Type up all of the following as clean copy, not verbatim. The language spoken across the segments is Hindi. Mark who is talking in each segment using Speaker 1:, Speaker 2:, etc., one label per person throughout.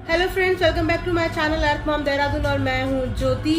Speaker 1: Hello friends, welcome back to my channel Earth Mom Dehradun और मैं हूँ ज्योति।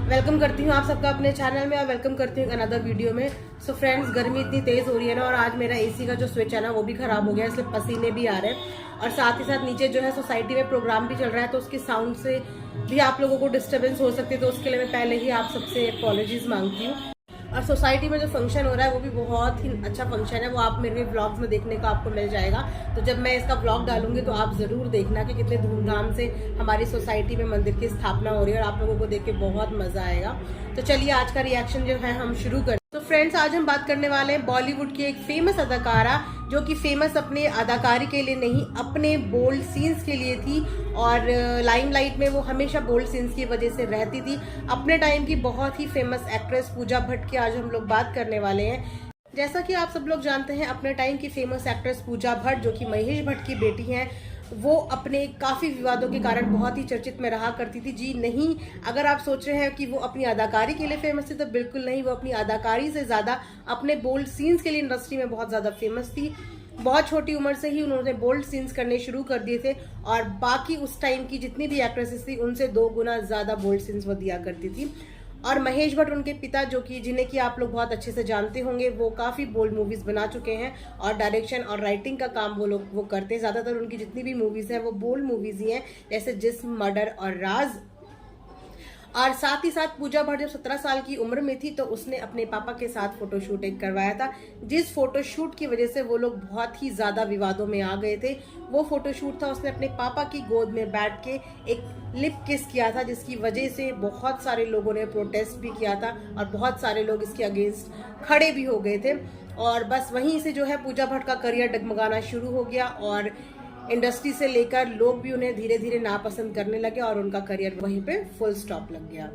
Speaker 1: वेलकम करती हूँ आप सबका अपने चैनल में और वेलकम करती हूँ अनदर वीडियो में। सो फ्रेंड्स, गर्मी इतनी तेज हो रही है ना, और आज मेरा एसी का जो स्विच है ना वो भी खराब हो गया, इसलिए पसीने भी आ रहे हैं। और साथ ही साथ नीचे जो है सोसाइटी में प्रोग्राम भी चल रहा है, तो उसके साउंड से भी आप लोगों को डिस्टर्बेंस हो सकती है, तो उसके लिए मैं पहले ही आप सबसे अपॉलॉजीज मांगती हूँ। और सोसाइटी में जो फंक्शन हो रहा है वो भी बहुत ही अच्छा फंक्शन है, वो आप मेरे व्लॉग्स में देखने को आपको मिल जाएगा। तो जब मैं इसका व्लॉग डालूंगी तो आप ज़रूर देखना कि कितने धूमधाम से हमारी सोसाइटी में मंदिर की स्थापना हो रही है, और आप लोगों को देख के बहुत मज़ा आएगा। तो चलिए आज का रिएक्शन जो है हम शुरू करें। तो फ्रेंड्स, आज हम बात करने वाले हैं बॉलीवुड की एक फेमस अदाकारा, जो कि फेमस अपने अदाकारी के लिए नहीं, अपने बोल्ड सीन्स के लिए थी। और लाइमलाइट में वो हमेशा बोल्ड सीन्स की वजह से रहती थी। अपने टाइम की बहुत ही फेमस एक्ट्रेस पूजा भट्ट की आज हम लोग बात करने वाले हैं। जैसा कि आप सब लोग जानते हैं, अपने टाइम की फेमस एक्ट्रेस पूजा भट्ट, जो कि महेश भट्ट की बेटी हैं, वो अपने काफ़ी विवादों के कारण बहुत ही चर्चित में रहा करती थी। जी नहीं, अगर आप सोच रहे हैं कि वो अपनी अदाकारी के लिए फेमस थी, तो बिल्कुल नहीं। वो अपनी अदाकारी से ज़्यादा अपने बोल्ड सीन्स के लिए इंडस्ट्री में बहुत ज़्यादा फेमस थी। बहुत छोटी उम्र से ही उन्होंने बोल्ड सीन्स करने शुरू कर दिए थे, और बाकी उस टाइम की जितनी भी एक्ट्रेसेस थी उनसे 2 गुना ज़्यादा बोल्ड सीन्स वो दिया करती थी। और महेश भट्ट उनके पिता, जो कि जिन्हें कि आप लोग बहुत अच्छे से जानते होंगे, वो काफ़ी बोल्ड मूवीज़ बना चुके हैं, और डायरेक्शन और राइटिंग का काम वो करते हैं। ज़्यादातर उनकी जितनी भी मूवीज़ हैं वो बोल्ड मूवीज़ ही हैं, जैसे जिस्म, मर्डर और राज। और साथ ही साथ पूजा भट्ट जब 17 साल की उम्र में थी, तो उसने अपने पापा के साथ फोटोशूट एक करवाया था, जिस फोटोशूट की वजह से वो लोग बहुत ही ज़्यादा विवादों में आ गए थे। वो फोटोशूट था, उसने अपने पापा की गोद में बैठ के एक लिप किस किया था, जिसकी वजह से बहुत सारे लोगों ने प्रोटेस्ट भी किया था, और बहुत सारे लोग इसके अगेंस्ट खड़े भी हो गए थे। और बस वहीं से जो है पूजा भट्ट का करियर डगमगाना शुरू हो गया, और इंडस्ट्री से लेकर लोग भी उन्हें धीरे धीरे नापसंद करने लगे, और उनका करियर वहीं पे फुल स्टॉप लग गया।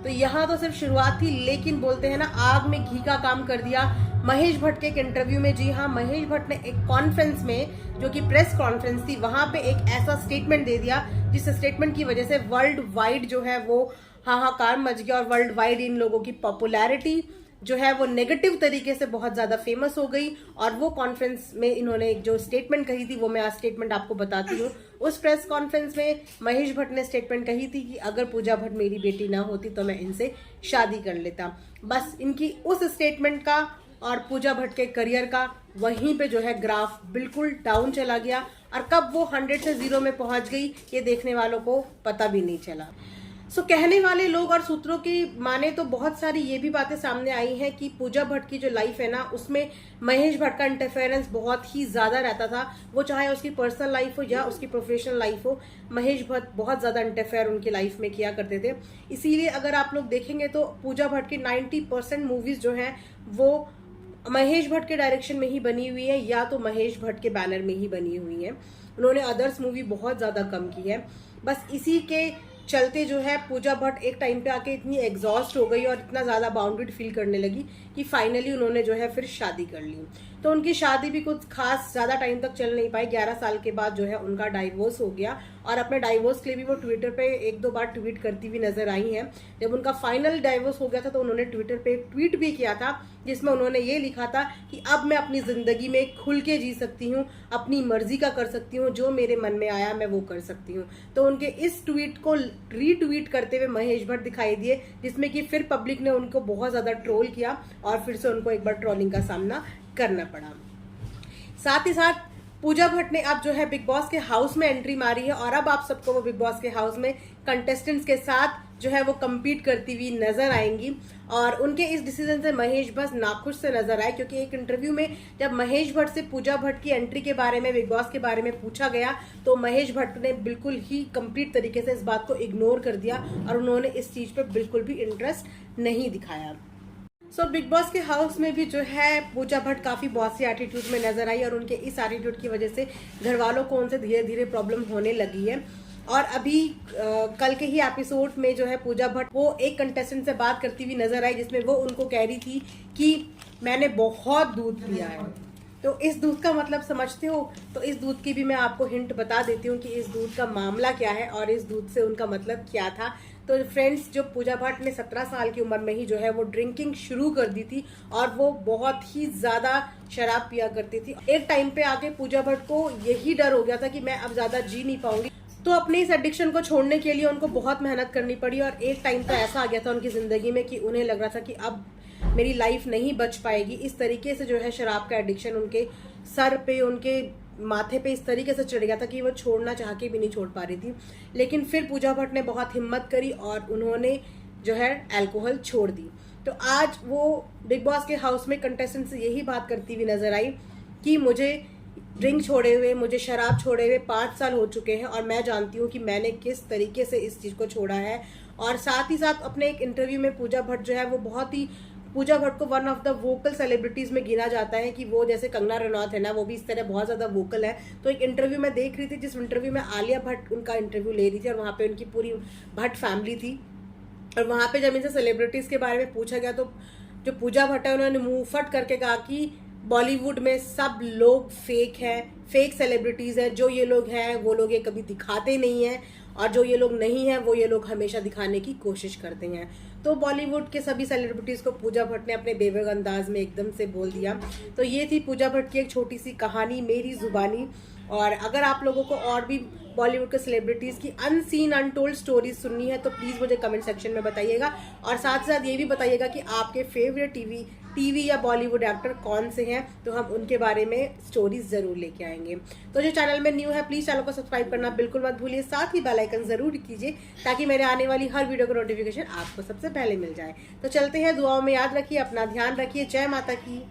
Speaker 1: तो यहाँ तो सिर्फ शुरुआत थी, लेकिन बोलते हैं ना, आग में घी का काम कर दिया महेश भट्ट के एक इंटरव्यू में। जी हाँ, महेश भट्ट ने एक कॉन्फ्रेंस में, जो कि प्रेस कॉन्फ्रेंस थी, वहां पे एक ऐसा स्टेटमेंट दे दिया, जिस स्टेटमेंट की वजह से वर्ल्ड वाइड जो है वो हाहाकार मच गया, और वर्ल्ड वाइड इन लोगों की पॉपुलैरिटी जो है वो नेगेटिव तरीके से बहुत ज्यादा फेमस हो गई। और वो कॉन्फ्रेंस में इन्होंने एक जो स्टेटमेंट कही थी, वो मैं आज स्टेटमेंट आपको बताती हूँ। उस प्रेस कॉन्फ्रेंस में महेश भट्ट ने स्टेटमेंट कही थी कि अगर पूजा भट्ट मेरी बेटी ना होती तो मैं इनसे शादी कर लेता। बस इनकी उस स्टेटमेंट का और पूजा भट्ट के करियर का वहीं पे जो है ग्राफ बिल्कुल डाउन चला गया, और कब वो 100 से 0 में पहुंच गई ये देखने वालों को पता भी नहीं चला। कहने वाले लोग और सूत्रों की माने तो बहुत सारी ये भी बातें सामने आई हैं कि पूजा भट्ट की जो लाइफ है ना, उसमें महेश भट्ट का इंटरफेरेंस बहुत ही ज्यादा रहता था। वो चाहे उसकी पर्सनल लाइफ हो या उसकी प्रोफेशनल लाइफ हो, महेश भट्ट बहुत ज्यादा इंटरफेयर उनकी लाइफ में किया करते थे। इसीलिए अगर आप लोग देखेंगे तो पूजा भट्ट की 90% मूवीज जो हैं वो महेश भट्ट के डायरेक्शन में ही बनी हुई है, या तो महेश भट्ट के बैनर में ही बनी हुई है। उन्होंने अदर्स मूवी बहुत ज्यादा कम की है। बस इसी के चलते जो है पूजा भट्ट एक टाइम पे आके इतनी एग्जॉस्ट हो गई और इतना ज्यादा बाउंडेड फील करने लगी कि फाइनली उन्होंने जो है फिर शादी कर ली। तो उनकी शादी भी कुछ खास ज्यादा टाइम तक चल नहीं पाई। 11 साल के बाद जो है उनका डाइवोर्स हो गया, और अपने डाइवोर्स के लिए भी वो ट्विटर पे 1-2 बार ट्वीट करती हुई नजर आई हैं। जब उनका फाइनल डाइवोर्स हो गया था, तो उन्होंने ट्विटर पे एक ट्वीट भी किया था, जिसमें उन्होंने ये लिखा था कि अब मैं अपनी जिंदगी में खुल के जी सकती हूँ, अपनी मर्जी का कर सकती हूँ, जो मेरे मन में आया मैं वो कर सकती हूँ। तो उनके इस ट्वीट को रीट्वीट करते हुए महेश भट्ट दिखाई दिए, जिसमें कि फिर पब्लिक ने उनको बहुत ज्यादा ट्रोल किया, और फिर से उनको एक बार ट्रोलिंग का सामना करना पड़ा। साथ ही साथ पूजा भट्ट ने अब जो है बिग बॉस के हाउस में एंट्री मारी है, और अब आप सबको वो बिग बॉस के हाउस में कंटेस्टेंट्स के साथ जो है वो compete करती हुई नजर आएंगी। और उनके इस डिसीजन से महेश भट्ट नाखुश से नजर आए, क्योंकि एक इंटरव्यू में जब महेश भट्ट से पूजा भट्ट की एंट्री के बारे में, बिग बॉस के बारे में पूछा गया, तो महेश भट्ट ने बिल्कुल ही कंप्लीट तरीके से इस बात को इग्नोर कर दिया, और उन्होंने इस चीज पे बिल्कुल भी इंटरेस्ट नहीं दिखाया। बिग बॉस के हाउस में भी जो है पूजा भट्ट काफी बॉसी एटीट्यूड में नजर आई, और उनके इस एटीट्यूड की वजह से घर वालों को उनसे धीरे धीरे प्रॉब्लम होने लगी है। और अभी कल के ही एपिसोड में जो है पूजा भट्ट वो एक कंटेस्टेंट से बात करती हुई नजर आई, जिसमें वो उनको कह रही थी कि मैंने बहुत दूध पिया है। तो इस दूध का मतलब समझते हो? तो इस दूध की भी मैं आपको हिंट बता देती हूँ कि इस दूध का मामला क्या है और इस दूध से उनका मतलब क्या था। तो फ्रेंड्स, जो पूजा भट्ट ने 17 साल की उम्र में ही जो है वो ड्रिंकिंग शुरू कर दी थी, और वो बहुत ही ज्यादा शराब पिया करती थी। एक टाइम पे आके पूजा भट्ट को यही डर हो गया था कि मैं अब ज्यादा जी नहीं पाऊंगी, तो अपने इस एडिक्शन को छोड़ने के लिए उनको बहुत मेहनत करनी पड़ी और एक टाइम तो ऐसा आ गया था उनकी ज़िंदगी में कि उन्हें लग रहा था कि अब मेरी लाइफ नहीं बच पाएगी। इस तरीके से जो है शराब का एडिक्शन उनके सर पे, उनके माथे पे इस तरीके से चढ़ गया था कि वो छोड़ना चाह के भी नहीं छोड़ पा रही थी। लेकिन फिर पूजा भट्ट ने बहुत हिम्मत करी और उन्होंने जो है अल्कोहल छोड़ दी। तो आज वो बिग बॉस के हाउस में कंटेस्टेंट से यही बात करती हुई नजर आई कि मुझे ड्रिंक छोड़े हुए, मुझे शराब छोड़े हुए 5 साल हो चुके हैं और मैं जानती हूँ कि मैंने किस तरीके से इस चीज़ को छोड़ा है। और साथ ही साथ अपने एक इंटरव्यू में पूजा भट्ट जो है वो पूजा भट्ट को one of the vocal celebrities में गिना जाता है कि वो जैसे कंगना रनौत है ना, वो भी इस तरह बहुत ज़्यादा वोकल है। तो एक इंटरव्यू में देख रही थी जिस इंटरव्यू में आलिया भट्ट उनका इंटरव्यू ले रही थी और वहाँ पे उनकी पूरी भट्ट फैमिली थी। और वहाँ पे जब इनसे सेलिब्रिटीज़ के बारे में पूछा गया तो जो पूजा भट्ट है उन्होंने मुंह फट करके कहा कि बॉलीवुड में सब लोग फेक हैं, फेक सेलिब्रिटीज़ हैं। जो ये लोग हैं वो लोग ये कभी दिखाते नहीं हैं और जो ये लोग नहीं हैं वो ये लोग हमेशा दिखाने की कोशिश करते हैं। तो बॉलीवुड के सभी सेलिब्रिटीज़ को पूजा भट्ट ने अपने बेवक अंदाज में एकदम से बोल दिया। तो ये थी पूजा भट्ट की एक छोटी सी कहानी, मेरी जुबानी। और अगर आप लोगों को और भी बॉलीवुड के सेलिब्रिटीज़ की अनसीन अनटोल्ड स्टोरीज सुननी है तो प्लीज़ मुझे कमेंट सेक्शन में बताइएगा। और साथ ही साथ ये भी बताइएगा कि आपके फेवरेट टीवी या बॉलीवुड एक्टर कौन से हैं, तो हम उनके बारे में स्टोरीज ज़रूर लेके आएंगे। तो जो चैनल में न्यू है प्लीज़ चैनल को सब्सक्राइब करना बिल्कुल मत भूलिए, साथ ही बेल आइकन ज़रूर कीजिए ताकि मेरे आने वाली हर वीडियो का नोटिफिकेशन आपको सबसे पहले मिल जाए। तो चलते हैं, दुआओं में याद रखिए, अपना ध्यान रखिए। जय माता की।